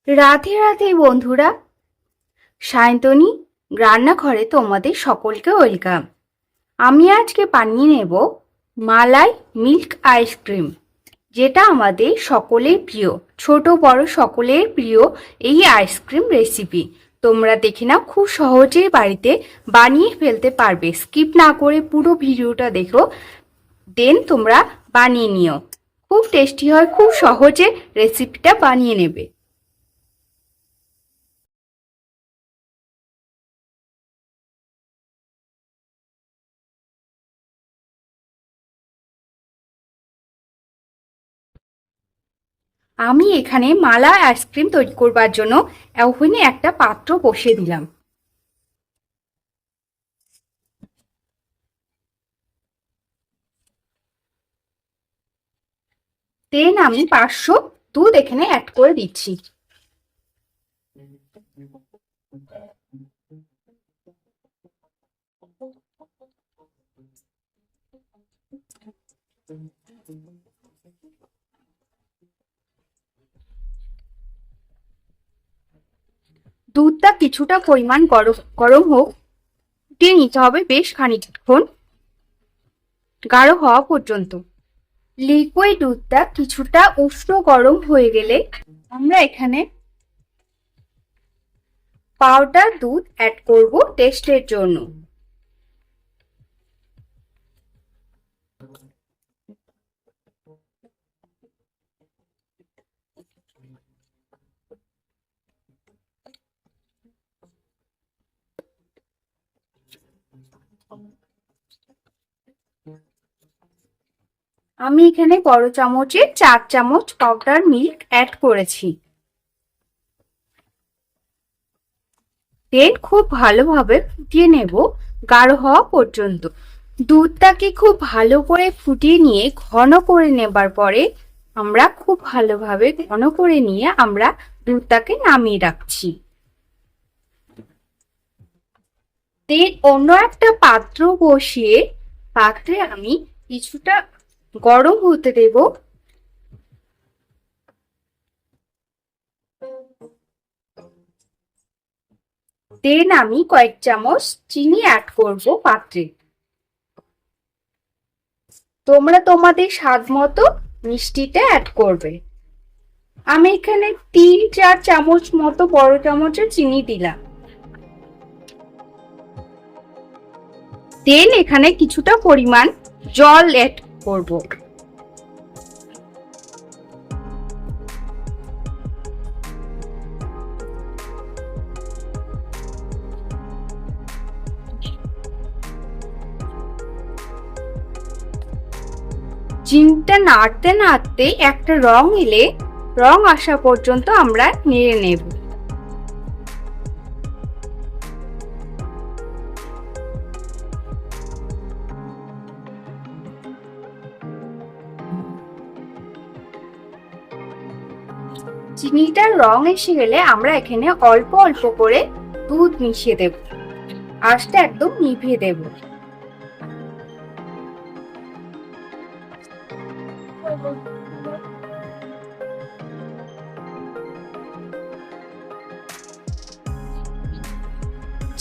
রাধে রাধে বন্ধুরা, সায়ন্তনী রান্নাঘরে তোমাদের সকলকে ওয়েলকাম। আমি আজকে বানিয়ে নেব মালাই মিল্ক আইসক্রিম, যেটা আমাদের সকলের প্রিয়, ছোট বড় সকলের প্রিয় এই আইসক্রিম রেসিপি। তোমরা দেখে নাও, খুব সহজেই বাড়িতে বানিয়ে ফেলতে পারবে। স্কিপ না করে পুরো ভিডিওটা দেখো, দেন তোমরা বানিয়ে নিও। খুব টেস্টি হয়, খুব সহজে রেসিপিটা বানিয়ে নেবে। আমি এখানে মালা আইসক্রিম তৈরি করবার জন্য ওভেনে একটা পাত্র বসিয়ে দিলাম। দেন আমি 500 দুধ এখানে অ্যাড করে দিচ্ছি। দুধটা কিছুটা পরিমাণ গরম হোক, ফুটিয়ে নিতে হবে বেশ খানিকক্ষণ, গাঢ় হওয়া পর্যন্ত। লিকুইড দুধটা কিছুটা উষ্ণ গরম হয়ে গেলে আমরা এখানে পাউডার দুধ অ্যাড করব টেস্টের জন্য। আমি এখানে বড় চামচে 4 চামচ পাউডার মিল্ক অ্যাড করেছি। দেন খুব ভালোভাবে ফুটিয়ে নেব গাঢ় হওয়া পর্যন্ত। দুধটাকে খুব ভালো করে ফুটিয়ে নিয়ে ঘন করে নেবার পরে আমরা খুব ভালোভাবে ঘন করে নিয়ে আমরা দুধটাকে নামিয়ে রাখছি। দেন অন্য একটা পাত্র বসিয়ে পাত্রে আমি কিছুটা গরম হতে দেব। দেন আমি কয়েক চামচ চিনি অ্যাড করব পাত্রে। তোমরা তোমাদের স্বাদ মতো মিষ্টিটা অ্যাড করবে। আমি এখানে 3-4 চামচ মতো বড় চামচের চিনি দিলাম। দেন এখানে কিছুটা পরিমাণ জল অ্যাড করব। চিনিটা নাড়তে নাড়তে একটা রং এলে, রং আসা পর্যন্ত আমরা নেড়ে নেব। চিনিটার রং এসে গেলে আমরা এখানে অল্প অল্প করে দুধ মিশিয়ে দেব, আঁচটা একদম নিভিয়ে দেব।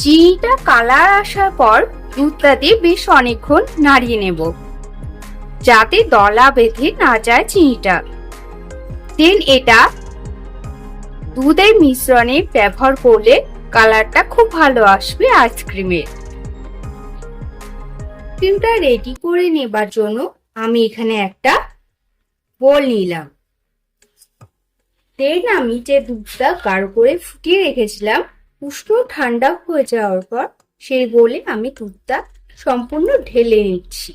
চিনিটা কালার আসার পর দুধটা দিয়ে বেশ অনেকক্ষণ নাড়িয়ে নেব, যাতে দলা বেঁধে না যায় চিনিটা। দেন এটা দুধের মিশ্রণে ব্যবহার করলে কালারটা খুব ভালো আসবে আইসক্রিমের। ক্রিমটা রেডি করে নেবার জন্য আমি এখানে একটা বোল নিলাম। দেন আমি যে দুধটা গাঢ় করে ফুটিয়ে রেখেছিলাম, উষ্ণ ঠান্ডা হয়ে যাওয়ার পর সেই বোলে আমি দুধটা সম্পূর্ণ ঢেলে নিচ্ছি।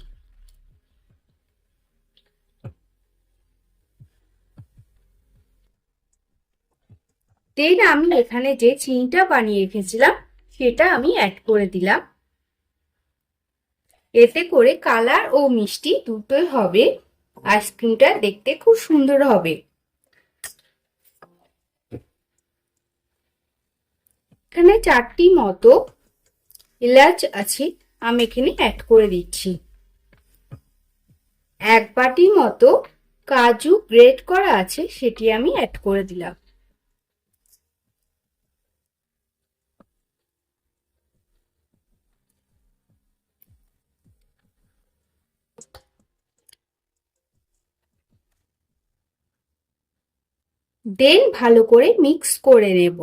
দেন আমি এখানে যে চিনিটা বানিয়ে রেখেছিলাম সেটা আমি অ্যাড করে দিলাম। এতে করে কালার ও মিষ্টি দুটোই হবে, আইসক্রিমটা দেখতে খুব সুন্দর হবে। এখানে 4টি মতো এলাচ আছে, আমি এখানে অ্যাড করে দিচ্ছি। 1 বাটি মতো কাজু গ্রেট করা আছে, সেটি আমি অ্যাড করে দিলাম। দেন ভালো করে মিক্স করে নেব।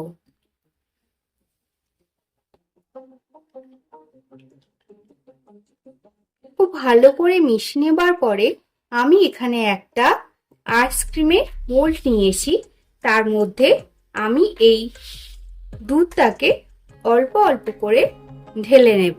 খুব ভালো করে মিশিয়ে নেবার পরে আমি এখানে একটা আইসক্রিমের মোল্ড নিয়েছি। তার মধ্যে আমি এই দুধটাকে অল্প অল্প করে ঢেলে নেব।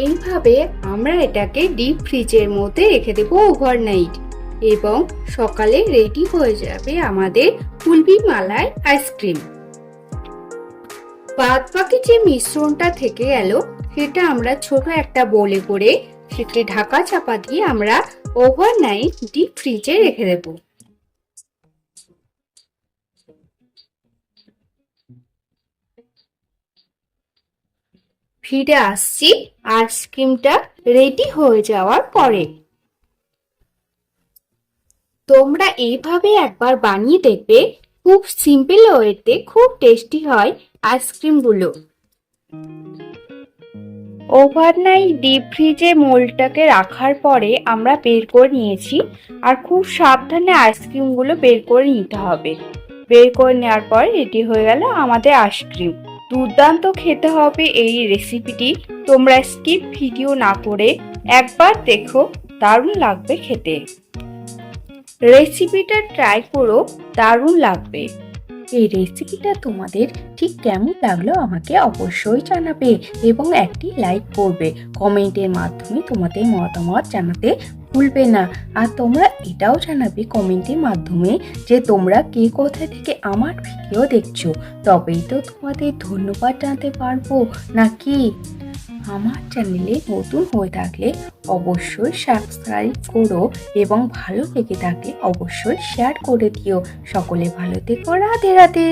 এইভাবে আমরা এটাকে ডিপ ফ্রিজের মধ্যে রেখে দেবো ওভারনাইট, এবং সকালে রেডি হয়ে যাবে আমাদের কুলফি মালাই আইসক্রিম। বাদ বাকি যে মিশ্রণটা থেকে গেল সেটা আমরা ছোট একটা বোলে করে সেটি ঢাকা চাপা দিয়ে আমরা ওভারনাইট ডিপ ফ্রিজে রেখে দেবো। ফিরে আসছি আইসক্রিমটা রেডি হয়ে যাওয়ার পরে। তোমরা এইভাবে একবার বানিয়ে দেখবে, খুব সিম্পল ওয়েতে খুব টেস্টি হয় আইসক্রিমগুলো। ওভারনাইট ডিপ ফ্রিজে মোল্ডটাকে রাখার পরে আমরা বের করে নিয়েছি, আর খুব সাবধানে আইসক্রিমগুলো বের করে নিতে হবে। বের করে নেওয়ার পর রেডি হয়ে গেল আমাদের আইসক্রিম। দুর্দান্ত খেতে হবে এই রেসিপিটি। তোমরা স্কিপ ভিডিও না করে একবার দেখো, দারুণ লাগবে খেতে। রেসিপিটা ট্রাই করো, দারুণ লাগবে। এই রেসিপিটা তোমাদের ঠিক কেমন লাগলো আমাকে অবশ্যই জানাবে, এবং একটি লাইক করবে। কমেন্টের মাধ্যমে তোমাদের মতামত জানাতে ভুলবে না। আর তোমরা এটাও জানাবে কমেন্টের মাধ্যমে যে তোমরা কে কোথা থেকে আমার ভিডিও দেখছো, তবেই তো তোমাদের ধন্যবাদ জানাতে পারবো নাকি। আমার চ্যানেলে নতুন হয়ে থাকলে অবশ্যই সাবস্ক্রাইব করো, এবং ভালো লেগে থাকলে অবশ্যই শেয়ার করে দিও। সকলে ভালো থেকো, রাধে রাধে।